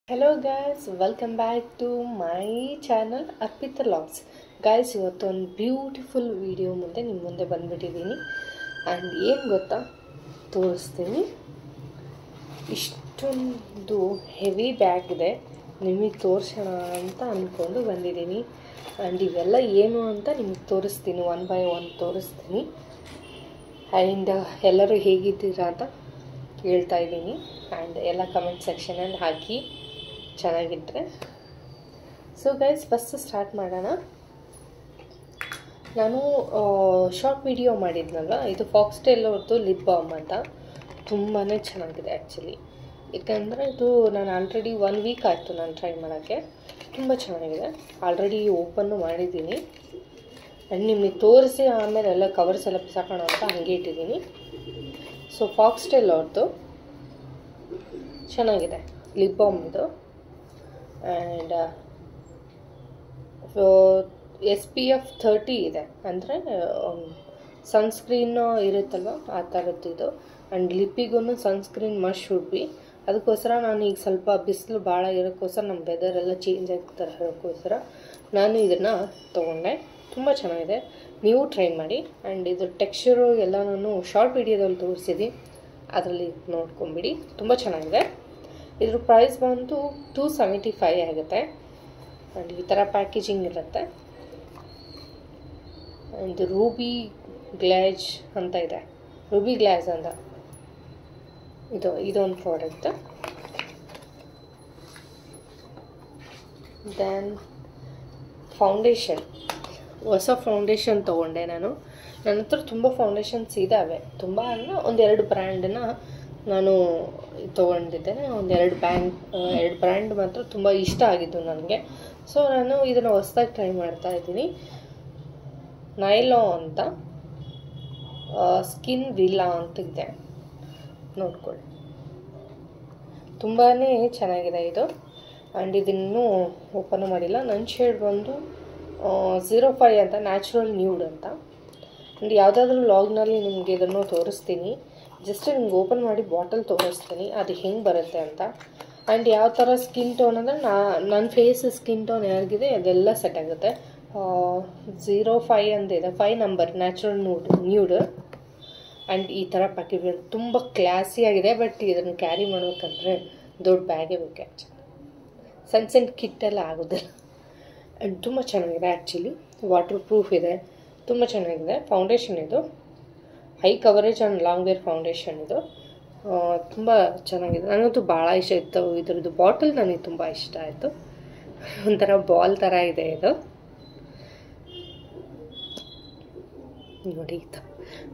Hello guys, welcome back to my channel Arpita Vlogs. Guys, ಇವತ್ತು ಒಂದು beautiful video ನಿಮ್ಮ ಮುಂದೆ ಬಂದ್ಬಿಟ್ಟಿದ್ದೀನಿ ಆ್ಯಂಡ್ ಏನು ಗೊತ್ತಾ ತೋರಿಸ್ತೀನಿ. ಇಷ್ಟೊಂದು ಹೆವಿ ಬ್ಯಾಗ್ ಇದೆ, ನಿಮಗೆ ತೋರಿಸೋಣ ಅಂತ ಅಂದ್ಕೊಂಡು ಬಂದಿದ್ದೀನಿ. ಆ್ಯಂಡ್ ಇವೆಲ್ಲ ಏನು ಅಂತ ನಿಮಗೆ ತೋರಿಸ್ತೀನಿ, ಒನ್ ಬೈ ಒನ್ ತೋರಿಸ್ತೀನಿ. ಆ್ಯಂಡ್ ಎಲ್ಲರೂ ಹೇಗಿದ್ದೀರಾ ಅಂತ ಕೇಳ್ತಾ ಇದ್ದೀನಿ. ಆ್ಯಂಡ್ ಎಲ್ಲ ಕಮೆಂಟ್ ಸೆಕ್ಷನಲ್ಲಿ ಹಾಕಿ ಚೆನ್ನಾಗಿದ್ದರೆ. ಸೊ ಗೈಸ್, ಫಸ್ಟ್ ಸ್ಟಾರ್ಟ್ ಮಾಡೋಣ. ನಾನು ಶಾರ್ಟ್ ವಿಡಿಯೋ ಮಾಡಿದ್ನಲ್ವ, ಇದು ಫಾಕ್ಸ್ಟೈಲ್ ಅವ್ರದ್ದು ಲಿಪ್ ಬಾಮ್ ಅಂತ. ತುಂಬಾ ಚೆನ್ನಾಗಿದೆ ಆ್ಯಕ್ಚುಲಿ. ಯಾಕಂದರೆ ಇದು ನಾನು ಆಲ್ರೆಡಿ 1 ವೀಕ್ ಆಯಿತು ನಾನು ಟ್ರೈ ಮಾಡೋಕ್ಕೆ. ತುಂಬ ಚೆನ್ನಾಗಿದೆ. ಆಲ್ರೆಡಿ ಓಪನ್ನು ಮಾಡಿದ್ದೀನಿ ಆ್ಯಂಡ್ ನಿಮಗೆ ತೋರಿಸಿ ಆಮೇಲೆ ಎಲ್ಲ ಕವರ್ಸ್ ಎಲ್ಲ ಬಿಸಾಕೋಣ ಅಂತ ಹಾಗೆ ಇಟ್ಟಿದ್ದೀನಿ. ಸೊ ಫಾಕ್ಸ್ಟೈಲ್ ಅವ್ರದ್ದು ಚೆನ್ನಾಗಿದೆ ಲಿಪ್ ಬಾಮ್ ಇದು. ಆ್ಯಂಡ್ SPF 30 ಇದೆ, ಅಂದರೆ ಸನ್ಸ್ಕ್ರೀನು ಇರುತ್ತಲ್ವ ಆ ಥರದ್ದು ಇದು. ಆ್ಯಂಡ್ ಲಿಪ್ಪಿಗೂ ಸನ್ಸ್ಕ್ರೀನ್ ಮಸ್ಟ್ ಶುಡ್ ಬಿ. ಅದಕ್ಕೋಸ್ಕರ ನಾನು ಈಗ ಸ್ವಲ್ಪ ಬಿಸಿಲು ಭಾಳ ಇರೋಕ್ಕೋಸ್ಕರ ನಮ್ಮ ವೆದರ್ ಎಲ್ಲ ಚೇಂಜ್ ಆಗ್ತಾರೆ, ಅದಕ್ಕೋಸ್ಕರ ನಾನು ಇದನ್ನು ತೊಗೊಂಡೆ. ತುಂಬ ಚೆನ್ನಾಗಿದೆ, ನೀವು ಟ್ರೈ ಮಾಡಿ. ಆ್ಯಂಡ್ ಇದು ಟೆಕ್ಸ್ಚರು ಎಲ್ಲ ನಾನು ಶಾರ್ಟ್ ವಿಡಿಯೋದಲ್ಲಿ ತೋರಿಸಿದ್ದೀನಿ, ಅದರಲ್ಲಿ ನೋಡ್ಕೊಂಬಿಡಿ. ತುಂಬ ಚೆನ್ನಾಗಿದೆ. ಇದ್ರ ಪ್ರೈಸ್ ಬಂದು 275 ಆಗುತ್ತೆ. ಆ್ಯಂಡ್ ಈ ಥರ ಪ್ಯಾಕೇಜಿಂಗ್ ಇರುತ್ತೆ. ಆ್ಯಂಡ್ ರೂಬಿ ಗ್ಲಾಜ್ ಅಂತ ಇದೆ, ರೂಬಿ ಗ್ಲಾಸ್ ಅಂತ ಇದೊಂದು ಪ್ರಾಡಕ್ಟ್. ದೆನ್ ಫೌಂಡೇಶನ್, ಹೊಸ ಫೌಂಡೇಶನ್ ತೊಗೊಂಡೆ ನಾನು. ನನ್ನ ಹತ್ರ ತುಂಬ ಫೌಂಡೇಶನ್ಸ್ ಇದ್ದಾವೆ, ತುಂಬ ಅಂದರೆ ಒಂದೆರಡು ಬ್ರ್ಯಾಂಡನ್ನ ನಾನು ತೊಗೊಂಡಿದ್ದೇನೆ. ಎರಡು ಬ್ರ್ಯಾಂಡ್ ಮಾತ್ರ ತುಂಬ ಇಷ್ಟ ಆಗಿದ್ದು ನನಗೆ. ಸೊ ನಾನು ಇದನ್ನು ಹೊಸದಾಗಿ ಟ್ರೈ ಮಾಡ್ತಾ ಇದ್ದೀನಿ. ನೈಲೋ ಅಂತ, ಸ್ಕಿನ್ ವಿಲ್ಲಾ ಅಂತ ಇದೆ, ನೋಡ್ಕೊಳ್ಳಿ. ತುಂಬಾ ಚೆನ್ನಾಗಿದೆ ಇದು. ಆ್ಯಂಡ್ ಇದನ್ನು ಓಪನ್ ಮಾಡಿಲ್ಲ. ನನ್ನ ಶೇಡ್ ಬಂದು 05 ಅಂತ, ನ್ಯಾಚುರಲ್ ನ್ಯೂಡ್ ಅಂತ. ಆ್ಯಂಡ್ ಯಾವುದಾದ್ರೂ ವ್ಲಾಗ್ನಲ್ಲಿ ನಿಮಗೆ ಇದನ್ನು ತೋರಿಸ್ತೀನಿ. ಜಸ್ಟ್ ನಿಮ್ಗೆ ಓಪನ್ ಮಾಡಿ ಬಾಟಲ್ ತೋರಿಸ್ತೀನಿ ಅದು ಹೆಂಗೆ ಬರುತ್ತೆ ಅಂತ. ಆ್ಯಂಡ್ ಯಾವ ಥರ ಸ್ಕಿನ್ ಟೋನ್ ಅಂದರೆ ನನ್ನ ಫೇಸ್ ಸ್ಕಿನ್ ಟೋನ್ ಯಾರಿಗಿದೆ ಅದೆಲ್ಲ ಸೆಟ್ ಆಗುತ್ತೆ. 05 ಅಂತಿದೆ, 5 ನಂಬರ್, ನ್ಯಾಚುರಲ್ ನ್ಯೂಡ್. ಆ್ಯಂಡ್ ಈ ಥರ ಪ್ಯಾಕೇಜ್ ತುಂಬ ಕ್ಲಾಸಿಯಾಗಿದೆ. ಬಟ್ ಇದನ್ನು ಕ್ಯಾರಿ ಮಾಡಬೇಕಂದ್ರೆ ದೊಡ್ಡ ಬ್ಯಾಗೇ ಬೇಕು ಆ್ಯಕ್ಚುಲಿ, ಸಣ್ಣ ಕಿಟ್ಟೆಲ್ಲ ಆಗೋದಿಲ್ಲ. ಆ್ಯಂಡ್ ತುಂಬ ಚೆನ್ನಾಗಿದೆ ಆ್ಯಕ್ಚುಲಿ, ವಾಟರ್ ಪ್ರೂಫ್ ಇದೆ, ತುಂಬ ಚೆನ್ನಾಗಿದೆ. ಫೌಂಡೇಶನ್ ಇದು high coverage and long wear foundation ಇದು. ತುಂಬ ಚೆನ್ನಾಗಿದೆ, ನನಗಂತೂ ಭಾಳ ಇಷ್ಟ ಇತ್ತು. ಇದ್ರದ್ದು ಬಾಟಲ್ ನನಗೆ ತುಂಬ ಇಷ್ಟ ಆಯಿತು, ಒಂಥರ ಬಾಲ್ ಥರ ಇದೆ ಇದು. ನೋಡಿ, ಇದು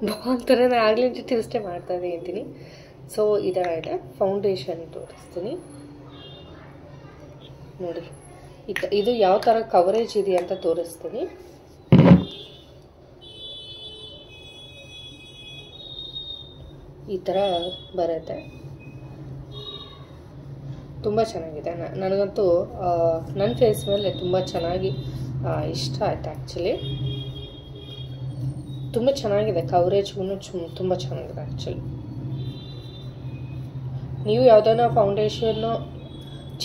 ಬಾಲ್ ಥರ ನಾನು ಆಗಲೇ ಟಿಲ್ಸ್ಟೇ ಮಾಡ್ತಾ ಇದ್ದೀನಿ. ಸೊ ಈ ಥರ ಇದೆ. ಫೌಂಡೇಶನ್ ತೋರಿಸ್ತೀನಿ ನೋಡಿ. ಇದು ಯಾವ ಥರ ಕವರೇಜ್ ಇದೆ ಅಂತ ತೋರಿಸ್ತೀನಿ. ಈ ಥರ ಬರುತ್ತೆ, ತುಂಬ ಚೆನ್ನಾಗಿದೆ. ನನಗಂತೂ ನನ್ನ ಫೇಸ್ ಮೇಲೆ ತುಂಬ ಚೆನ್ನಾಗಿ ಇಷ್ಟ ಆಯ್ತು ಆ್ಯಕ್ಚುಲಿ. ತುಂಬ ಚೆನ್ನಾಗಿದೆ, ಕವರೇಜ್ಗೂ ತುಂಬ ಚೆನ್ನಾಗಿದೆ ಆ್ಯಕ್ಚುಲಿ. ನೀವು ಯಾವುದನ್ನ ಫೌಂಡೇಶನ್ನು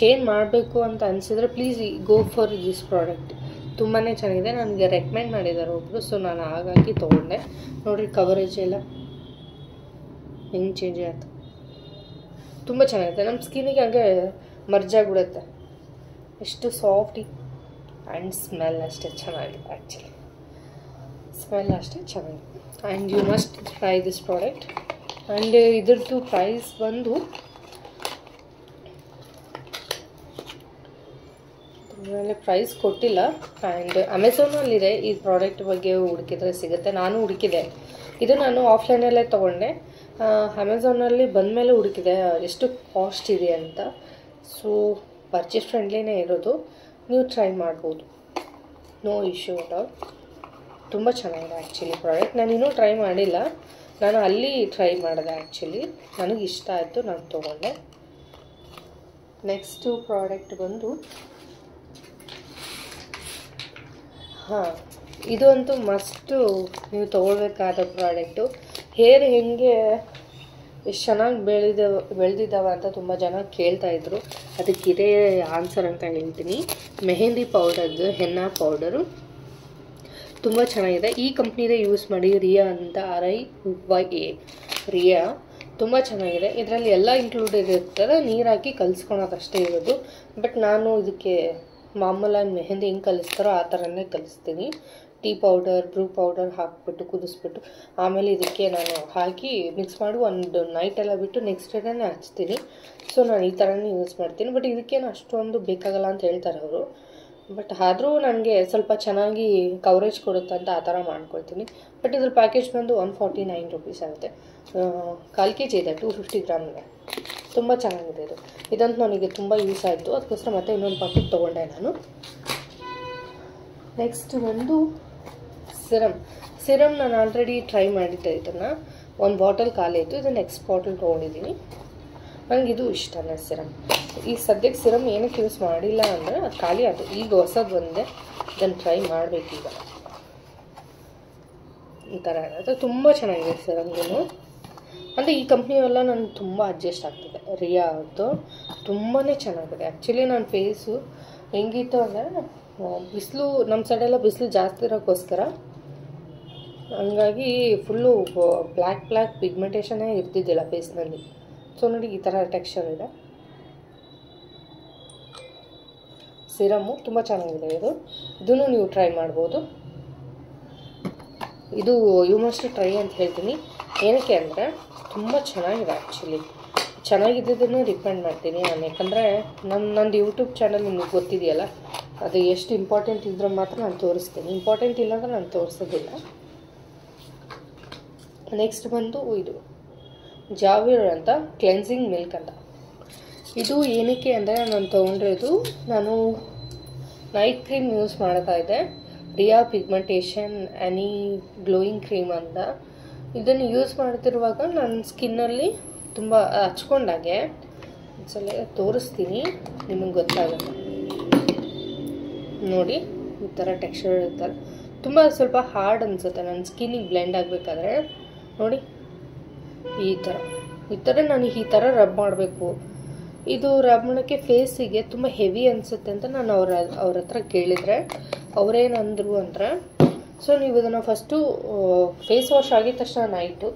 ಚೇಂಜ್ ಮಾಡಬೇಕು ಅಂತ ಅನಿಸಿದರೆ please go for this product. ತುಂಬಾ ಚೆನ್ನಾಗಿದೆ, ನನಗೆ ರೆಕಮೆಂಡ್ ಮಾಡಿದ್ದಾರೆ ಒಬ್ಬರು. ಸೊ ನಾನು ಹಾಗಾಗಿ ತೊಗೊಂಡೆ. ನೋಡಿರಿ ಕವರೇಜ್ ಎಲ್ಲ ಹೆಂಗೆ ಚೇಂಜ್ ಆಯಿತು, ತುಂಬ ಚೆನ್ನಾಗಿದೆ. ನಮ್ಮ ಸ್ಕಿನ್ನಿಗೆ ಹಂಗೆ ಮರ್ಜ್ ಆಗಿಬಿಡುತ್ತೆ, ಎಷ್ಟು ಸಾಫ್ಟಿ. ಆ್ಯಂಡ್ ಸ್ಮೆಲ್ ಅಷ್ಟೇ ಚೆನ್ನಾಗಿದೆ ಆ್ಯಕ್ಚುಲಿ, ಸ್ಮೆಲ್ ಅಷ್ಟೇ ಚೆನ್ನಾಗಿದೆ. And you must try this product. And ಇದ್ರದ್ದು ಪ್ರೈಸ್ ಬಂದು ಮೇಲೆ ಪ್ರೈಸ್ ಕೊಟ್ಟಿಲ್ಲ. ಆ್ಯಂಡ್ ಅಮೆಝಾನಲ್ಲಿದೆ, ಈ ಪ್ರಾಡಕ್ಟ್ ಬಗ್ಗೆ ಹುಡುಕಿದ್ರೆ ಸಿಗುತ್ತೆ. ನಾನು ಹುಡುಕಿದೆ, ಇದು ನಾನು ಆಫ್ಲೈನಲ್ಲೇ ತೊಗೊಂಡೆ. ಅಮೆಝಾನಲ್ಲಿ ಬಂದಮೇಲೆ ಹುಡುಕಿದೆ ಎಷ್ಟು ಕಾಸ್ಟ್ ಇದೆ ಅಂತ. ಸೊ ಪರ್ಚೇಸ್ ಫ್ರೆಂಡ್ಲಿನೇ ಇರೋದು, ನೀವು ಟ್ರೈ ಮಾಡ್ಬೋದು, ನೋ ಇಶ್ಯೂ ಅಟ್ ಆಲ್. ತುಂಬ ಚೆನ್ನಾಗಿದೆ ಆ್ಯಕ್ಚುಲಿ ಪ್ರಾಡಕ್ಟ್. ನಾನು ಇನ್ನೂ ಟ್ರೈ ಮಾಡಿಲ್ಲ, ನಾನು ಅಲ್ಲಿ ಟ್ರೈ ಮಾಡಿದೆ ಆ್ಯಕ್ಚುಲಿ. ನನಗೆ ಇಷ್ಟ ಆಯಿತು, ನಾನು ತೊಗೊಂಡೆ. ನೆಕ್ಸ್ಟು ಪ್ರಾಡಕ್ಟ್ ಬಂದು ಇದು ಅಂತೂ ಮಸ್ಟು ನೀವು ತೊಗೊಳ್ಬೇಕಾದ ಪ್ರಾಡಕ್ಟು. ಹೇರ್ ಹೆಂಗೆ ಎಷ್ಟು ಚೆನ್ನಾಗಿ ಬೆಳೆದಿದ್ದಾವೆ ಅಂತ ತುಂಬ ಜನ ಕೇಳ್ತಾಯಿದ್ರು. ಅದಕ್ಕಿದೆ ಆನ್ಸರ್ ಅಂತ ಹೇಳ್ತೀನಿ. ಮೆಹಂದಿ ಪೌಡರ್ದು ಹೆನ್ನಾ ಪೌಡರು ತುಂಬ ಚೆನ್ನಾಗಿದೆ. ಈ ಕಂಪ್ನಿದೇ ಯೂಸ್ ಮಾಡಿ, ರಿಯಾ ಅಂತ RIYA ರಿಯಾ. ತುಂಬ ಚೆನ್ನಾಗಿದೆ. ಇದರಲ್ಲಿ ಎಲ್ಲ ಇನ್ಕ್ಲೂಡೆಡ್ ಇರ್ತದೆ, ನೀರು ಹಾಕಿ ಕಲಿಸ್ಕೊಳೋದಷ್ಟೇ ಇರೋದು. ಬಟ್ ನಾನು ಇದಕ್ಕೆ ಮಾಮೂಲಾಗಿ ಮೆಹಂದಿ ಹೆಂಗೆ ಕಲಿಸ್ತಾರೋ ಆ ಥರನೇ ಕಲಿಸ್ತೀನಿ. ಟೀ ಪೌಡರ್, ಬ್ರೂ ಪೌಡರ್ ಹಾಕ್ಬಿಟ್ಟು ಕುದಿಸ್ಬಿಟ್ಟು ಆಮೇಲೆ ಇದಕ್ಕೆ ನಾನು ಹಾಕಿ ಮಿಕ್ಸ್ ಮಾಡಿ ಒಂದು ನೈಟೆಲ್ಲ ಬಿಟ್ಟು ನೆಕ್ಸ್ಟ್ ಡೇನೇ ಹಚ್ತೀನಿ. ಸೊ ನಾನು ಈ ಥರನೇ ಯೂಸ್ ಮಾಡ್ತೀನಿ. ಬಟ್ ಇದಕ್ಕೇನು ಅಷ್ಟೊಂದು ಬೇಕಾಗಲ್ಲ ಅಂತ ಹೇಳ್ತಾರೆ ಅವರು. ಬಟ್ ಆದರೂ ನನಗೆ ಸ್ವಲ್ಪ ಚೆನ್ನಾಗಿ ಕವರೇಜ್ ಕೊಡುತ್ತೆ ಅಂತ ಆ ಥರ ಮಾಡ್ಕೊಳ್ತೀನಿ. ಬಟ್ ಇದ್ರ ಪ್ಯಾಕೇಜ್ ಬಂದು 149 ರುಪೀಸ್ ಆಗುತ್ತೆ. 1/4 kg ಇದೆ, 250 ಗ್ರಾಮ್ಗೆ. ತುಂಬ ಚೆನ್ನಾಗಿದೆ ಇದು. ಇದಂತೂ ನನಗೆ ತುಂಬ ಯೂಸ್ ಆಯಿತು, ಅದಕ್ಕೋಸ್ಕರ ಮತ್ತೆ ಇನ್ನೊಂದು ಪಾಕೆಟ್ ತೊಗೊಂಡೆ ನಾನು. ನೆಕ್ಸ್ಟ್ ಒಂದು ಸಿರಮ್ ನಾನು ಆಲ್ರೆಡಿ ಟ್ರೈ ಮಾಡಿದ್ದೆ. ಇದನ್ನು ಒಂದು ಬಾಟಲ್ ಖಾಲಿ ಆಯಿತು, ಇದು ನೆಕ್ಸ್ಟ್ ಬಾಟಲ್ ತೊಗೊಂಡಿದ್ದೀನಿ. ನನಗೆ ಇದು ಇಷ್ಟನೇ ಸಿರಮ್. ಈ ಸದ್ಯಕ್ಕೆ ಸಿರಮ್ ಏನಕ್ಕೆ ಯೂಸ್ ಮಾಡಿಲ್ಲ ಅಂದರೆ ಅದು ಖಾಲಿ ಅದು. ಈಗ ಹೊಸದು ಬಂದೆ, ಇದನ್ನು ಟ್ರೈ ಮಾಡಬೇಕೀಗ. ಈ ಥರ ಇರುತ್ತೆ, ತುಂಬ ಚೆನ್ನಾಗಿದೆ ಸಿರಮ್ಗೂ. ಅಂದರೆ ಈ ಕಂಪ್ನಿಯೆಲ್ಲ ನನಗೆ ತುಂಬ ಅಡ್ಜಸ್ಟ್ ಆಗ್ತಿದೆ. ರಿಯಾ ಅವ್ರದ್ದು ತುಂಬಾ ಚೆನ್ನಾಗಿದೆ. ಆ್ಯಕ್ಚುಲಿ ನನ್ನ ಫೇಸು ಹೆಂಗಿತ್ತು ಅಂದರೆ, ಬಿಸಿಲು ನಮ್ಮ ಸೈಡೆಲ್ಲ ಬಿಸಿಲು ಜಾಸ್ತಿ ಇರೋಕ್ಕೋಸ್ಕರ ಹಂಗಾಗಿ ಫುಲ್ಲು ಬ್ಲ್ಯಾಕ್ ಪಿಗ್ಮೆಂಟೇಷನ್ನೇ ಇರ್ತಿದ್ದಿಲ್ಲ ಫೇಸ್ನಲ್ಲಿ. ಸೊ ನೋಡಿ ಈ ಥರ ಟೆಕ್ಸ್ಚರ್ ಇದೆ. ಸಿರಮ್ಮು ತುಂಬ ಚೆನ್ನಾಗಿದೆ. ಇದನ್ನು ನೀವು ಟ್ರೈ ಮಾಡ್ಬೋದು. ಇದು ಯು ಮಸ್ಟ್ ಟ್ರೈ ಅಂತ ಹೇಳ್ತೀನಿ. ಏನಕ್ಕೆ ಅಂದರೆ ತುಂಬ ಚೆನ್ನಾಗಿದೆ. ಆ್ಯಕ್ಚುಲಿ ಚೆನ್ನಾಗಿದ್ದದನ್ನು ರಿಕಮೆಂಡ್ ಮಾಡ್ತೀನಿ ನಾನು. ಯಾಕಂದರೆ ನಂದು ಯೂಟ್ಯೂಬ್ ಚಾನಲ್ ನಿಮಗೆ ಗೊತ್ತಿದೆಯಲ್ಲ, ಅದು ಎಷ್ಟು ಇಂಪಾರ್ಟೆಂಟ್ ಇದ್ರೆ ಮಾತ್ರ ನಾನು ತೋರಿಸ್ತೀನಿ. ಇಂಪಾರ್ಟೆಂಟ್ ಇಲ್ಲ ಅಂದರೆ ನಾನು ತೋರಿಸೋದಿಲ್ಲ. ನೆಕ್ಸ್ಟ್ ಬಂದು ಇದು ಜಾವೀರ್ ಅಂತ ಕ್ಲೆನ್ಸಿಂಗ್ ಮಿಲ್ಕ್ ಅಂತ. ಇದು ಏನಕ್ಕೆ ಅಂದರೆ ನಾನು ತೊಗೊಂಡಿರೋದು, ನಾನು ನೈಟ್ ಕ್ರೀಮ್ ಯೂಸ್ ಮಾಡ್ತಾ ಇದ್ದೆ, ರಿಯಾ ಪಿಗ್ಮೆಂಟೇಷನ್ ಆ್ಯನಿ ಗ್ಲೋಯಿಂಗ್ ಕ್ರೀಮ್ ಅಂತ. ಇದನ್ನು ಯೂಸ್ ಮಾಡ್ತಿರುವಾಗ ನನ್ನ ಸ್ಕಿನ್ನಲ್ಲಿ ತುಂಬ ಹಚ್ಕೊಂಡಾಗೆ ಒಂದ್ಸಲ ತೋರಿಸ್ತೀನಿ, ನಿಮಗೆ ಗೊತ್ತಾಗುತ್ತೆ ನೋಡಿ. ಈ ಥರ ಟೆಕ್ಸ್ಚರ್ ಇರುತ್ತಲ್ಲ, ತುಂಬ ಸ್ವಲ್ಪ ಹಾರ್ಡ್ ಅನಿಸುತ್ತೆ ನನ್ನ ಸ್ಕಿನ್ನಿಗೆ ಬ್ಲೆಂಡ್ ಆಗಬೇಕಾದ್ರೆ. ನೋಡಿ ಈ ಥರ ನಾನು ಈ ಥರ ರಬ್ ಮಾಡಬೇಕು. ಇದು ರಬ್ ಮಾಡೋಕ್ಕೆ ಫೇಸಿಗೆ ತುಂಬ ಹೆವಿ ಅನಿಸುತ್ತೆ ಅಂತ ನಾನು ಅವ್ರ ಹತ್ರ ಕೇಳಿದರೆ ಅವರೇನಂದರು ಅಂದರೆ, ಸೊ ನೀವು ಇದನ್ನು ಫಸ್ಟು ಫೇಸ್ ವಾಶ್ ಆಗಿದ ತಕ್ಷಣ ನೈಟು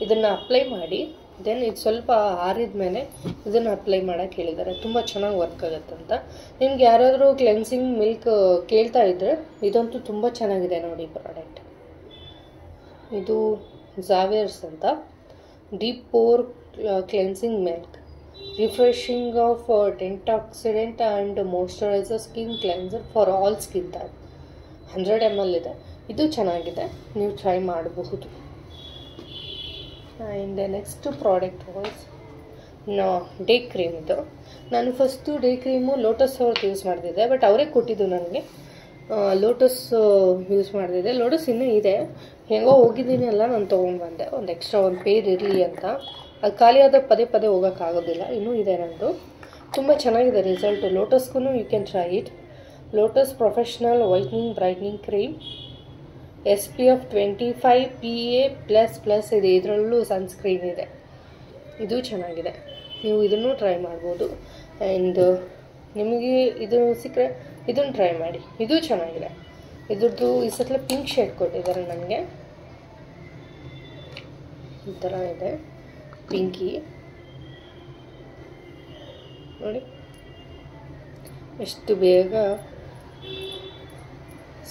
ಇದನ್ನು ಅಪ್ಲೈ ಮಾಡಿ, ದೆನ್ ಇದು ಸ್ವಲ್ಪ ಆರಿದ ಮೇಲೆ ಇದನ್ನು ಅಪ್ಲೈ ಮಾಡೋಕ್ಕೆ ಹೇಳಿದ್ದಾರೆ. ತುಂಬ ಚೆನ್ನಾಗಿ ವರ್ಕ್ ಆಗುತ್ತೆ ಅಂತ. ನಿಮ್ಗೆ ಯಾರಾದರೂ ಕ್ಲೆನ್ಸಿಂಗ್ ಮಿಲ್ಕ್ ಕೇಳ್ತಾ ಇದ್ದರೆ ಇದಂತೂ ತುಂಬ ಚೆನ್ನಾಗಿದೆ ನೋಡಿ ಪ್ರಾಡಕ್ಟ್. ಇದು ಜಾವಿಯರ್ಸ್ ಅಂತ deep pore cleansing milk, refreshing of antioxidant and moisturiser skin cleanser for all skin type. 100 ml ಇದೆ. ಇದು ಚೆನ್ನಾಗಿದೆ, ನೀವು ಟ್ರೈ ಮಾಡಬಹುದು. And next product was day cream. ಇದು ನಾನು ಫಸ್ಟು ಡೇ ಕ್ರೀಮು ಲೋಟಸ್ ಅವ್ರದ್ದು ಯೂಸ್ ಮಾಡ್ತಿದ್ದೆ, ಬಟ್ ಅವರೇ ಕೊಟ್ಟಿದ್ದು ನನಗೆ. ಲೋಟಸ್ ಯೂಸ್ ಮಾಡ್ತಿದ್ದೆ. ಲೋಟಸ್ ಇನ್ನೂ ಇದೆ, ಹೆಂಗೋ ಹೋಗಿದ್ದೀನಿ ಅಲ್ಲ, ನಾನು ತೊಗೊಂಡು ಬಂದೆ. ಒಂದು ಎಕ್ಸ್ಟ್ರಾ ಒಂದು ಪೇರ್ ಇರಲಿ ಅಂತ. ಅದು ಖಾಲಿ ಆದಾಗ ಪದೇ ಹೋಗೋಕ್ಕಾಗೋದಿಲ್ಲ. ಇನ್ನೂ ಇದೆ ನಂದು. ತುಂಬ ಚೆನ್ನಾಗಿದೆ ರಿಸಲ್ಟು. ಲೋಟಸ್ಗೂ you can try it. Lotus professional whitening brightening cream, SPF 25 PA++ ಇದೆ. ಇದರಲ್ಲೂ ಸನ್ಸ್ಕ್ರೀನ್ ಇದೆ. ಇದು ಚೆನ್ನಾಗಿದೆ, ನೀವು ಇದನ್ನು ಟ್ರೈ ಮಾಡ್ಬೋದು. ಆ್ಯಂಡ್ ನಿಮಗೆ ಇದು ಸಿಕ್ಕರೆ ಇದನ್ನು ಟ್ರೈ ಮಾಡಿ, ಇದು ಚೆನ್ನಾಗಿದೆ. ಇದ್ರದ್ದು ಈ ಸಲ ಪಿಂಕ್ ಶೇಡ್ ಕೊಟ್ಟಿದ್ದಾರೆ ನನಗೆ. ಈ ಥರ ಇದೆ ಪಿಂಕಿ ನೋಡಿ. ಎಷ್ಟು ಬೇಗ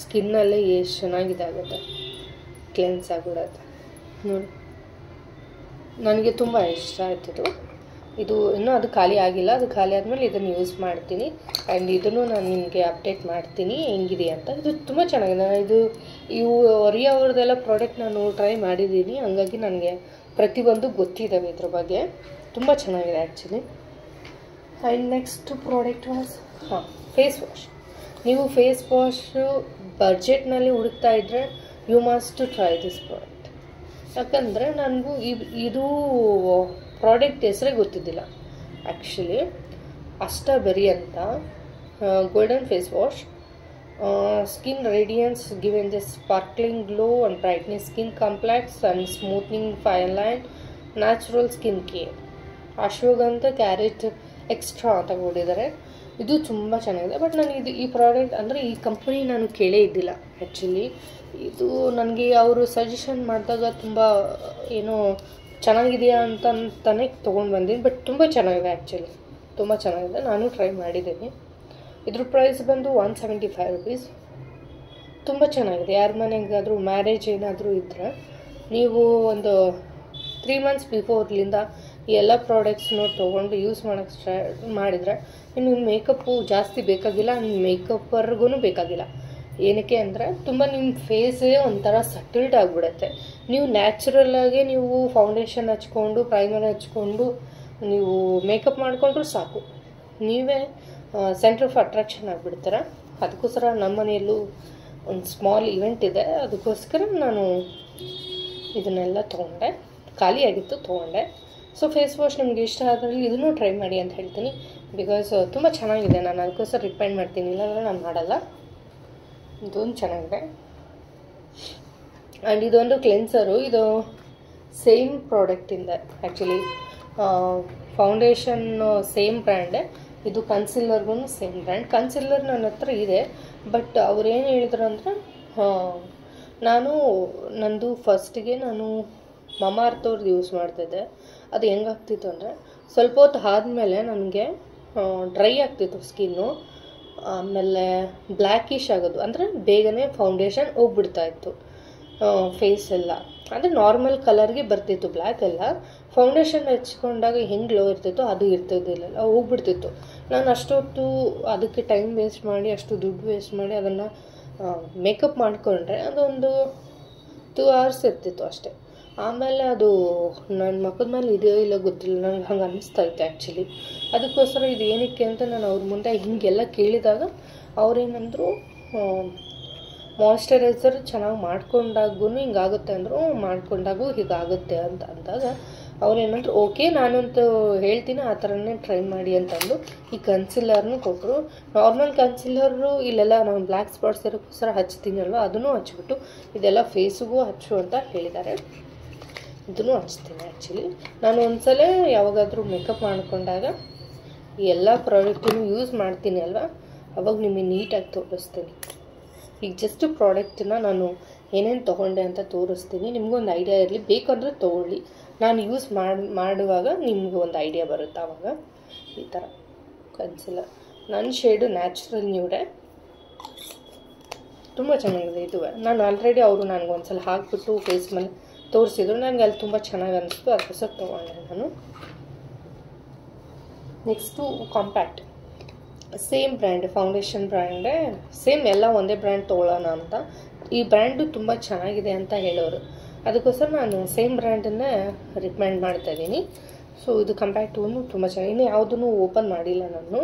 ಸ್ಕಿನ್ನಲ್ಲೇ ಎಷ್ಟು ಚೆನ್ನಾಗಿದೆ ಆಗುತ್ತೆ, ಕ್ಲೆನ್ಸ್ ಆಗಿಬಿಡುತ್ತೆ ನೋಡಿ. ನನಗೆ ತುಂಬ ಇಷ್ಟ ಆಯ್ತದು. ಇದು ಇನ್ನೂ ಅದು ಖಾಲಿ ಆಗಿಲ್ಲ, ಅದು ಖಾಲಿ ಆದಮೇಲೆ ಇದನ್ನು ಯೂಸ್ ಮಾಡ್ತೀನಿ. ಆ್ಯಂಡ್ ಇದನ್ನು ನಾನು ನಿಮಗೆ ಅಪ್ಡೇಟ್ ಮಾಡ್ತೀನಿ ಹೆಂಗಿದೆ ಅಂತ. ಇದು ತುಂಬ ಚೆನ್ನಾಗಿದೆ. ಇವು ರಿಯಾ ಅವ್ರದ್ದೆಲ್ಲ ಪ್ರಾಡಕ್ಟ್ ನಾನು ಟ್ರೈ ಮಾಡಿದ್ದೀನಿ, ಹಂಗಾಗಿ ನನಗೆ ಪ್ರತಿಯೊಂದು ಗೊತ್ತಿದ್ದಾವೆ ಇದ್ರ ಬಗ್ಗೆ. ತುಂಬ ಚೆನ್ನಾಗಿದೆ actually. And next product was face wash. ನೀವು ಫೇಸ್ ವಾಶು ಬಡ್ಜೆಟ್ನಲ್ಲಿ ಹುಡುಕ್ತಾ ಇದ್ದರೆ you must try this product. ಯಾಕಂದರೆ ನನಗೂ ಇದು ಪ್ರಾಡಕ್ಟ್ ಹೆಸರೇ ಗೊತ್ತಿದ್ದಿಲ್ಲ ಆ್ಯಕ್ಚುಲಿ. ಅಸ್ಟಾಬೆರಿ ಅಂತ golden face wash. Skin radiance given the sparkling glow and brightness, skin complex and smoothening fine line, natural skin care. Ashwagandha carrot extra ತಗೊಂಡಿದ್ದಾರೆ. ಇದು ತುಂಬ ಚೆನ್ನಾಗಿದೆ. ಬಟ್ ನಾನು ಈ ಪ್ರಾಡಕ್ಟ್ ಅಂದರೆ ಈ ಕಂಪ್ನಿ ನಾನು ಕೇಳೇ ಇದ್ದಿಲ್ಲ ಆ್ಯಕ್ಚುಲಿ. ಇದು ನನಗೆ ಅವರು ಸಜೆಷನ್ ಮಾಡಿದಾಗ ತುಂಬ ಏನೋ ಚೆನ್ನಾಗಿದೆಯಾ ಅಂತಾನೆ ತೊಗೊಂಡು ಬಂದೀನಿ. ಬಟ್ ತುಂಬ ಚೆನ್ನಾಗಿದೆ ಆ್ಯಕ್ಚುಲಿ, ತುಂಬ ಚೆನ್ನಾಗಿದೆ. ನಾನು ಟ್ರೈ ಮಾಡಿದ್ದೀನಿ. ಇದ್ರ ಪ್ರೈಸ್ ಬಂದು 175 rupees. ತುಂಬ ಚೆನ್ನಾಗಿದೆ. ಯಾರ ಮನೆಗಾದರೂ ಮ್ಯಾರೇಜ್ ಏನಾದರೂ ಇದ್ದರೆ ನೀವು ಒಂದು 3 months ಬಿಫೋರ್ಲಿಂದ ಈ ಎಲ್ಲ ಪ್ರಾಡಕ್ಟ್ಸ್ನು ತೊಗೊಂಡು ಯೂಸ್ ಮಾಡೋಕ್ಕೆ ಸ್ಟಾರ್ಟ್ ಮಾಡಿದರೆ ಇನ್ನು ಮೇಕಪ್ಪು ಜಾಸ್ತಿ ಬೇಕಾಗಿಲ್ಲ, ಮೇಕಪ್ಪರ್ಗೂ ಬೇಕಾಗಿಲ್ಲ. ಏನಕ್ಕೆ ಅಂದರೆ ತುಂಬ ನಿಮ್ಮ ಫೇಸೇ ಒಂಥರ ಸಟಲ್ಡ್ ಆಗಿಬಿಡುತ್ತೆ. ನೀವು ನ್ಯಾಚುರಲ್ಲಾಗಿ ನೀವು ಫೌಂಡೇಶನ್ ಹಚ್ಕೊಂಡು ಪ್ರೈಮರ್ ಹಚ್ಕೊಂಡು ನೀವು ಮೇಕಪ್ ಮಾಡಿಕೊಂಡ್ರೂ ಸಾಕು, ನೀವೇ ಸೆಂಟರ್ ಆಫ್ ಅಟ್ರಾಕ್ಷನ್ ಆಗಿಬಿಡ್ತೀರ. ಅದಕ್ಕೋಸ್ಕರ ನಮ್ಮ ಮನೆಯಲ್ಲೂ ಒಂದು ಸ್ಮಾಲ್ ಇವೆಂಟ್ ಇದೆ, ಅದಕ್ಕೋಸ್ಕರ ನಾನು ಇದನ್ನೆಲ್ಲ ತೊಗೊಂಡೆ. ಖಾಲಿಯಾಗಿತ್ತು, ತೊಗೊಂಡೆ. ಸೊ ಫೇಸ್ ವಾಶ್ ನಿಮಗೆ ಇಷ್ಟ ಆದ್ರಲ್ಲಿ ಇದನ್ನು ಟ್ರೈ ಮಾಡಿ ಅಂತ ಹೇಳ್ತೀನಿ. ಬಿಕಾಸ್ ತುಂಬ ಚೆನ್ನಾಗಿದೆ. ನಾನು ಅದಕ್ಕೋಸ್ಕರ ರಿಕಮೆಂಡ್ ಮಾಡ್ತೀನಿ, ಇಲ್ಲಾಂದರೆ ನಾನು ಮಾಡಲ್ಲ. ಇದೊಂದು ಚೆನ್ನಾಗಿದೆ. ಆ್ಯಂಡ್ ಇದೊಂದು ಕ್ಲೆನ್ಸರು. ಇದು ಸೇಮ್ ಪ್ರಾಡಕ್ಟಿಂದ ಆ್ಯಕ್ಚುಲಿ. ಫೌಂಡೇಶನ್ ಸೇಮ್ ಬ್ರ್ಯಾಂಡೇ, ಇದು ಕನ್ಸಿಲ್ಲರ್ಗೂ ಸೇಮ್ ಬ್ರ್ಯಾಂಡ್. ಕನ್ಸಿಲ್ಲರ್ ನನ್ನ ಹತ್ರ ಇದೆ. ಬಟ್ ಅವ್ರೇನು ಹೇಳಿದ್ರು ಅಂದರೆ ನಂದು ಫಸ್ಟಿಗೆ ನಾನು ಮಮಾ ಅರ್ತ್ ಅವ್ರದ್ದು ಯೂಸ್ ಮಾಡ್ತಿದ್ದೆ. ಅದು ಹೆಂಗಾಗ್ತಿತ್ತು ಅಂದರೆ ಸ್ವಲ್ಪ ಹೊತ್ತು ಆದಮೇಲೆ ನನಗೆ ಡ್ರೈ ಆಗ್ತಿತ್ತು ಸ್ಕಿನ್ನು. ಆಮೇಲೆ ಬ್ಲ್ಯಾಕಿಶ್ ಆಗೋದು, ಅಂದರೆ ಬೇಗನೆ ಫೌಂಡೇಶನ್ ಹೋಗ್ಬಿಡ್ತಾಯಿತ್ತು ಫೇಸ್ ಎಲ್ಲ. ಅಂದರೆ ನಾರ್ಮಲ್ ಕಲರ್ಗೆ ಬರ್ತಿತ್ತು ಬ್ಲ್ಯಾಕ್ ಎಲ್ಲ. ಫೌಂಡೇಶನ್ ಹಚ್ಕೊಂಡಾಗ ಹೆಂಗೆ ಗ್ಲೋ ಇರ್ತಿತ್ತು ಅದು ಇರ್ತಿದ್ದಿಲ್ಲ, ಹೋಗ್ಬಿಡ್ತಿತ್ತು. ನಾನು ಅಷ್ಟೊತ್ತು ಅದಕ್ಕೆ ಟೈಮ್ ವೇಸ್ಟ್ ಮಾಡಿ, ಅಷ್ಟು ದುಡ್ಡು ವೇಸ್ಟ್ ಮಾಡಿ ಅದನ್ನು ಮೇಕಪ್ ಮಾಡಿಕೊಂಡ್ರೆ ಅದೊಂದು 2 hours ಇರ್ತಿತ್ತು ಅಷ್ಟೇ. ಆಮೇಲೆ ಅದು ನನ್ನ ಮುಖದ ಮೇಲೆ ಇದೆಯೋ ಇಲ್ಲ ಗೊತ್ತಿಲ್ಲ, ನನಗೆ ಹಂಗೆ ಅನ್ನಿಸ್ತಾ ಇತ್ತು ಆ್ಯಕ್ಚುಲಿ. ಅದಕ್ಕೋಸ್ಕರ ಇದು ಏನಕ್ಕೆ ಅಂತ ನಾನು ಅವ್ರ ಮುಂದೆ ಹೀಗೆಲ್ಲ ಕೇಳಿದಾಗ ಅವ್ರೇನಂದರು ಮಾಯ್ಶ್ಚರೈಸರ್ ಚೆನ್ನಾಗಿ ಮಾಡ್ಕೊಂಡಾಗೂ ಹಿಂಗಾಗುತ್ತೆ ಅಂದರು, ಮಾಡ್ಕೊಂಡಾಗೂ ಹೀಗಾಗುತ್ತೆ ಅಂತ ಅಂದಾಗ ಅವ್ರೇನಂದ್ರು ಓಕೆ ನಾನಂತೂ ಹೇಳ್ತೀನಿ ಆ ಥರನೇ ಟ್ರೈ ಮಾಡಿ ಅಂತಂದು ಈ ಕನ್ಸಿಲ್ಲರ್ನು ಕೊಟ್ಟರು. ನಾರ್ಮಲ್ ಕನ್ಸಿಲ್ಲರು ಇಲ್ಲೆಲ್ಲ ನಾನು ಬ್ಲ್ಯಾಕ್ ಸ್ಪಾಟ್ಸ್ ಇರೋಕ್ಕೋಸ್ಕರ ಹಚ್ತೀನಲ್ವ, ಅದನ್ನು ಹಚ್ಬಿಟ್ಟು ಇದೆಲ್ಲ ಫೇಸಿಗೂ ಹಚ್ಚು ಅಂತ ಹೇಳಿದ್ದಾರೆ. ಇದನ್ನು ಹಚ್ತೀನಿ ಆ್ಯಕ್ಚುಲಿ. ನಾನು ಒಂದ್ಸಲ ಯಾವಾಗಾದರೂ ಮೇಕಪ್ ಮಾಡಿಕೊಂಡಾಗ ಈ ಎಲ್ಲ ಪ್ರಾಡಕ್ಟನ್ನು ಯೂಸ್ ಮಾಡ್ತೀನಿ ಅಲ್ವಾ, ಅವಾಗ ನಿಮಗೆ ನೀಟಾಗಿ ತೋರಿಸ್ತೀನಿ. ಈಗ ಜಸ್ಟ್ ಪ್ರಾಡಕ್ಟನ್ನ ನಾನು ಏನೇನು ತೊಗೊಂಡೆ ಅಂತ ತೋರಿಸ್ತೀನಿ, ನಿಮಗೊಂದು ಐಡಿಯಾ ಇರಲಿ. ಬೇಕಂದರೆ ತೊಗೊಳ್ಳಿ, ನಾನು ಯೂಸ್ ಮಾಡುವಾಗ ನಿಮಗೆ ಒಂದು ಐಡಿಯಾ ಬರುತ್ತೆ. ಆವಾಗ ಈ ಥರ ಕನ್ಸಿಲ್ಲರ್ ನನ್ನ ಶೇಡು ನ್ಯಾಚುರಲ್ ನ್ಯೂಡೆ, ತುಂಬ ಚೆನ್ನಾಗಿದೆ ಇದು. ನಾನು ಆಲ್ರೆಡಿ ಅವರು ನನಗೊಂದು ಸಲ ಹಾಕ್ಬಿಟ್ಟು ಫೇಸ್ ಮೇಲೆ ತೋರಿಸಿದ್ರು, ನನಗೆ ಅಲ್ಲಿ ತುಂಬ ಚೆನ್ನಾಗಿ ಅನಿಸ್ತು, ಅದಕ್ಕೋಸ್ಕರ ತೊಗೊಂಡೆ ನಾನು. Next compact, same brand, foundation ಬ್ರ್ಯಾಂಡೇ ಸೇಮ್, ಎಲ್ಲ ಒಂದೇ ಬ್ರ್ಯಾಂಡ್ ತೊಗೊಳ್ಳೋಣ ಅಂತ. ಈ ಬ್ರ್ಯಾಂಡು ತುಂಬ ಚೆನ್ನಾಗಿದೆ ಅಂತ ಹೇಳೋರು, ಅದಕ್ಕೋಸ್ಕರ ನಾನು ಸೇಮ್ ಬ್ರ್ಯಾಂಡನ್ನೇ ರಿಕಮೆಂಡ್ ಮಾಡ್ತಾಯಿದ್ದೀನಿ. ಸೊ ಇದು ಕಂಪ್ಯಾಕ್ಟೂ ತುಂಬ ಚೆನ್ನಾಗಿ. ಇನ್ನೂ ಯಾವುದೂ ಓಪನ್ ಮಾಡಿಲ್ಲ ನಾನು.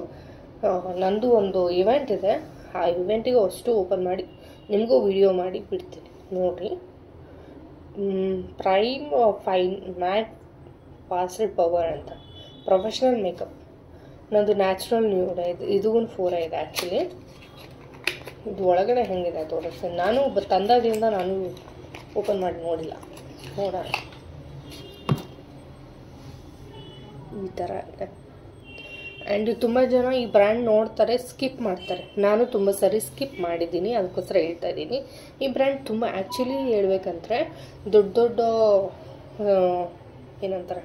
ನಂದು ಒಂದು ಇವೆಂಟ್ ಇದೆ, ಆ ಇವೆಂಟಿಗೆ ಅಷ್ಟು ಓಪನ್ ಮಾಡಿ ನಿಮಗೂ ವಿಡಿಯೋ ಮಾಡಿ ಬಿಡ್ತೀನಿ, ನೋಡಿರಿ. ಪ್ರೈಮ್ ಫೈನ್ ಮ್ಯಾಟ್ ಫಾಸ್ಟೆಡ್ ಪವರ್ ಅಂತ ಪ್ರೊಫೆಷ್ನಲ್ ಮೇಕಪ್, ನಂದು ನ್ಯಾಚುರಲ್ ನ್ಯೂಡ್ ಇದು 4 ಇದೆ ಆ್ಯಕ್ಚುಲಿ. ಇದು ಒಳಗಡೆ ಹೆಂಗಿದೆ ತೋರಿಸ್ತೀನಿ. ನಾನು ತಂದಾಗಿಂದ ನಾನು ಓಪನ್ ಮಾಡಿ ನೋಡಿಲ್ಲ, ನೋಡೋಣ. ಈ ಥರ ಇದೆ. ಆ್ಯಂಡ್ ತುಂಬ ಜನ ಈ ಬ್ರ್ಯಾಂಡ್ ನೋಡ್ತಾರೆ, ಸ್ಕಿಪ್ ಮಾಡ್ತಾರೆ. ನಾನು ತುಂಬ ಸರಿ ಸ್ಕಿಪ್ ಮಾಡಿದ್ದೀನಿ, ಅದಕ್ಕೋಸ್ಕರ ಹೇಳ್ತಾ ಇದ್ದೀನಿ. ಈ ಬ್ರ್ಯಾಂಡ್ ತುಂಬ ಆ್ಯಕ್ಚುಲಿ ಹೇಳ್ಬೇಕಂದ್ರೆ ದೊಡ್ಡ ದೊಡ್ಡ ಏನಂತಾರೆ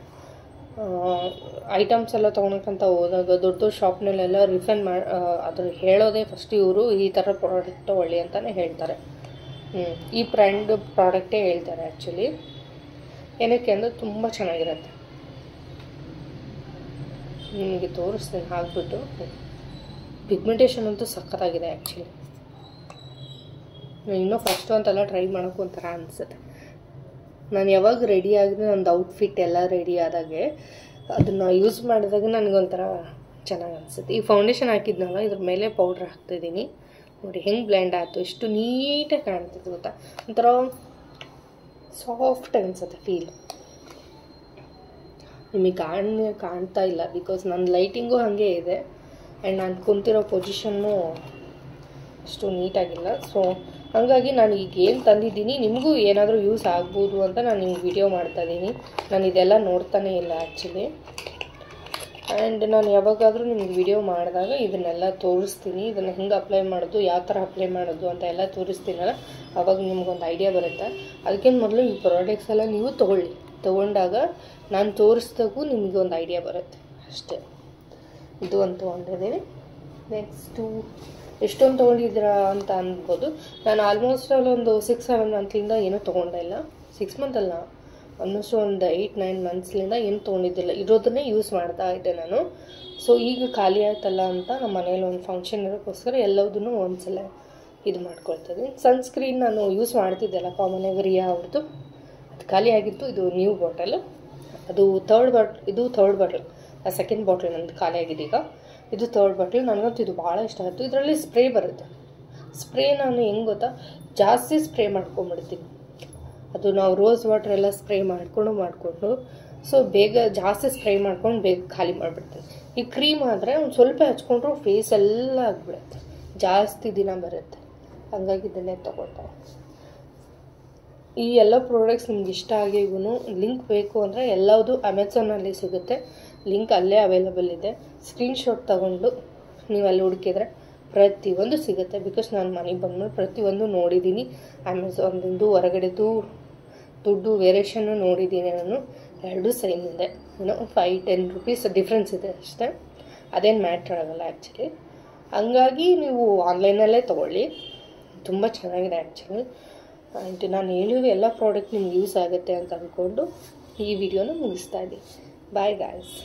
ಐಟಮ್ಸ್ ಎಲ್ಲ ತೊಗೊಳಕ್ಕಂತ ಹೋದಾಗ ದೊಡ್ಡ ದೊಡ್ಡ ಶಾಪ್ನಲ್ಲೆಲ್ಲ ರಿಫಂಡ್ ಮಾಡಿ ಅದ್ರ ಹೇಳೋದೇ ಫಸ್ಟ್ ಇವರು ಈ ಥರ ಪ್ರಾಡಕ್ಟ್ ತೊಗೊಳ್ಳಿ ಅಂತಲೇ ಹೇಳ್ತಾರೆ. ಈ ಬ್ರ್ಯಾಂಡ್ ಪ್ರಾಡಕ್ಟೇ ಹೇಳ್ತಾರೆ ಆ್ಯಕ್ಚುಲಿ. ಏನಕ್ಕೆ ಅಂದರೆ ತುಂಬ ಚೆನ್ನಾಗಿರುತ್ತೆ. ನಿಮಗೆ ತೋರಿಸ್ತೀನಿ ಹಾಕ್ಬಿಟ್ಟು. ಪಿಗ್ಮೆಂಟೇಷನ್ ಅಂತೂ ಸಖತ್ತಾಗಿದೆ ಆ್ಯಕ್ಚುಲಿ. ಇನ್ನೂ ಫಸ್ಟು ಅಂತೆಲ್ಲ ಟ್ರೈ ಮಾಡೋಕ್ಕೂ ಒಂಥರ ಅನಿಸುತ್ತೆ. ನಾನು ಯಾವಾಗ ರೆಡಿ ಆಗಿದ್ರೆ ನಂದು ಔಟ್ಫಿಟ್ ಎಲ್ಲ ರೆಡಿ ಆದಾಗೆ ಅದನ್ನು ಯೂಸ್ ಮಾಡಿದಾಗ ನನಗೊಂಥರ ಚೆನ್ನಾಗಿ ಅನಿಸುತ್ತೆ. ಈ ಫೌಂಡೇಶನ್ ಹಾಕಿದ್ನಲ್ಲ, ಇದ್ರ ಮೇಲೆ ಪೌಡ್ರ್ ಹಾಕ್ತಾಯಿದ್ದೀನಿ ನೋಡಿ, ಹೆಂಗೆ ಬ್ಲೆಂಡ್ ಆಯಿತು, ಎಷ್ಟು ನೀಟಾಗಿ ಕಾಣ್ತಿತ್ತು ಗೊತ್ತಾ. ಒಂಥರ ಸಾಫ್ಟ್ ಅನಿಸುತ್ತೆ ಫೀಲ್. ನಿಮಗೆ ಕಾಣ್ತಾ ಇಲ್ಲ ಬಿಕಾಸ್ ನನ್ನ ಲೈಟಿಂಗು ಹಾಗೆ ಇದೆ ಆ್ಯಂಡ್ ನಾನು ಕುಂತಿರೋ ಪೊಸಿಷನ್ನು ಅಷ್ಟು ನೀಟಾಗಿಲ್ಲ. ಸೊ ಹಾಗಾಗಿ ನಾನು ಈಗ ಏನು ತಂದಿದ್ದೀನಿ ನಿಮಗೂ ಏನಾದರೂ ಯೂಸ್ ಆಗ್ಬೋದು ಅಂತ ನಾನು ನಿಮ್ಗೆ ವಿಡಿಯೋ ಮಾಡ್ತಾಯಿದ್ದೀನಿ. ನಾನು ಇದೆಲ್ಲ ನೋಡ್ತಾನೇ ಇಲ್ಲ ಆ್ಯಕ್ಚುಲಿ. ಆ್ಯಂಡ್ ನಾನು ಯಾವಾಗಾದರೂ ನಿಮ್ಗೆ ವಿಡಿಯೋ ಮಾಡಿದಾಗ ಇದನ್ನೆಲ್ಲ ತೋರಿಸ್ತೀನಿ. ಇದನ್ನು ಹೆಂಗೆ ಅಪ್ಲೈ ಮಾಡೋದು, ಯಾವ ಥರ ಅಪ್ಲೈ ಮಾಡೋದು ಅಂತ ಎಲ್ಲ ತೋರಿಸ್ತೀನಲ್ಲ, ಆವಾಗ ನಿಮ್ಗೊಂದು ಐಡಿಯಾ ಬರುತ್ತೆ. ಅದಕ್ಕಿಂತ ಮೊದಲು ಈ ಪ್ರಾಡಕ್ಟ್ಸ್ ಎಲ್ಲ ನೀವು ತೊಗೊಂಡಾಗ ನಾನು ತೋರಿಸ್ದಾಗೂ ನಿಮಗೆ ಒಂದು ಐಡಿಯಾ ಬರುತ್ತೆ ಅಷ್ಟೇ. ಇದು ಒಂದು ತೊಗೊಂಡಿದ್ದೀನಿ. ನೆಕ್ಸ್ಟು ಎಷ್ಟೊಂದು ತೊಗೊಂಡಿದ್ದೀರಾ ಅಂತ ಅನ್ಬೋದು. ನಾನು ಆಲ್ಮೋಸ್ಟ್ ಒಂದು 6-7 ಮಂತ್ಲಿಂದ ಏನೂ ತೊಗೊಂಡೇ ಇಲ್ಲ. 6 ಮಂತ್ ಅಲ್ಲ, ಆಲ್ಮೋಸ್ಟ್ ಒಂದು 8-9 ಮಂತ್ಸ್ಲಿಂದ ಏನು ತೊಗೊಂಡಿದ್ದಿಲ್ಲ. ಇರೋದನ್ನೇ ಯೂಸ್ ಮಾಡ್ತಾ ಇದ್ದೆ ನಾನು. ಸೊ ಈಗ ಖಾಲಿ ಆಯ್ತಲ್ಲ ಅಂತ ನಮ್ಮ ಮನೇಲಿ ಒಂದು ಫಂಕ್ಷನ್ ಇರೋಕ್ಕೋಸ್ಕರ ಎಲ್ಲದನ್ನೂ ಒಂದ್ಸಲ ಇದು ಮಾಡ್ಕೊಳ್ತೀನಿ. ಸನ್ಸ್ಕ್ರೀನ್ ನಾನು ಯೂಸ್ ಮಾಡ್ತಿದ್ದೆಲ್ಲ ಕಾಮನ್ ರಿಯಾ ಅವ್ರದ್ದು, ಅದು ಖಾಲಿ ಆಗಿತ್ತು. ಇದು ನ್ಯೂ ಬಾಟಲ್, ಅದು ಥರ್ಡ್ ಬಾಟಲ್, ಸೆಕೆಂಡ್ ಬಾಟಲ್ ನಂದು ಖಾಲಿ ಆಗಿದೆ ಈಗ. ಇದು ಥರ್ಡ್ ಬಾಟಲ್. ನನಗಂತೂ ಇದು ಭಾಳ ಇಷ್ಟ ಆಯಿತು. ಇದರಲ್ಲಿ ಸ್ಪ್ರೇ ಬರುತ್ತೆ. ಸ್ಪ್ರೇ ನಾನು ಹೆಂಗೆ ಗೊತ್ತಾ, ಜಾಸ್ತಿ ಸ್ಪ್ರೇ ಮಾಡ್ಕೊಂಬಿಡ್ತೀನಿ. ಅದು ನಾವು ರೋಸ್ ವಾಟರ್ ಎಲ್ಲ ಸ್ಪ್ರೇ ಮಾಡಿಕೊಂಡು ಸೊ ಬೇಗ ಜಾಸ್ತಿ ಸ್ಪ್ರೇ ಮಾಡ್ಕೊಂಡು ಬೇಗ ಖಾಲಿ ಮಾಡಿಬಿಡ್ತೀನಿ. ಈ ಕ್ರೀಮ್ ಆದರೆ ಒಂದು ಸ್ವಲ್ಪ ಹಚ್ಕೊಂಡ್ರು ಫೇಸ್ ಎಲ್ಲ ಆಗಿಬಿಡುತ್ತೆ, ಜಾಸ್ತಿ ದಿನ ಬರುತ್ತೆ. ಹಾಗಾಗಿ ಇದನ್ನೇ ತೊಗೊಳ್ತಾರೆ. ಈ ಎಲ್ಲ ಪ್ರಾಡಕ್ಟ್ಸ್ ನಿಮ್ಗೆ ಇಷ್ಟ ಆಗಿಗೂ ಲಿಂಕ್ ಬೇಕು ಅಂದರೆ ಎಲ್ಲವುದು ಅಮೆಝಾನಲ್ಲಿ ಸಿಗುತ್ತೆ. ಲಿಂಕ್ ಅಲ್ಲೇ ಅವೈಲಬಲ್ ಇದೆ. ಸ್ಕ್ರೀನ್ಶಾಟ್ ತಗೊಂಡು ನೀವು ಅಲ್ಲಿ ಹುಡುಕಿದ್ರೆ ಪ್ರತಿಯೊಂದು ಸಿಗುತ್ತೆ. ಬಿಕಾಸ್ ನಾನು ಮನೆಗೆ ಬಂದ್ಮೇಲೆ ಪ್ರತಿಯೊಂದು ನೋಡಿದ್ದೀನಿ. ಅಮೆಝಾನ್ದು ಹೊರಗಡೆದು ದುಡ್ಡು ವೇರಿಯೇಷನ್ನು ನೋಡಿದ್ದೀನಿ ನಾನು. ಎರಡೂ ಸೇಮ್ ಇದೆ. 5-10 ರೂಪೀಸ್ ಡಿಫ್ರೆನ್ಸ್ ಇದೆ ಅಷ್ಟೇ. ಅದೇನು ಮ್ಯಾಟ್ರ್ ಆಗೋಲ್ಲ ಆ್ಯಕ್ಚುಲಿ. ಹಂಗಾಗಿ ನೀವು ಆನ್ಲೈನಲ್ಲೇ ತೊಗೊಳ್ಳಿ, ತುಂಬ ಚೆನ್ನಾಗಿದೆ ಆ್ಯಕ್ಚುಲಿ. ಆ್ಯಂಡ್ ನಾನು ಹೇಳಿರೋ ಎಲ್ಲ ಪ್ರಾಡಕ್ಟ್ ನಿಮ್ಗೆ ಯೂಸ್ ಆಗುತ್ತೆ ಅಂತ ಅಂದ್ಕೊಂಡು ಈ ವಿಡಿಯೋನ ಮುಗಿಸ್ತಾ ಇದ್ದೀನಿ. Bye guys.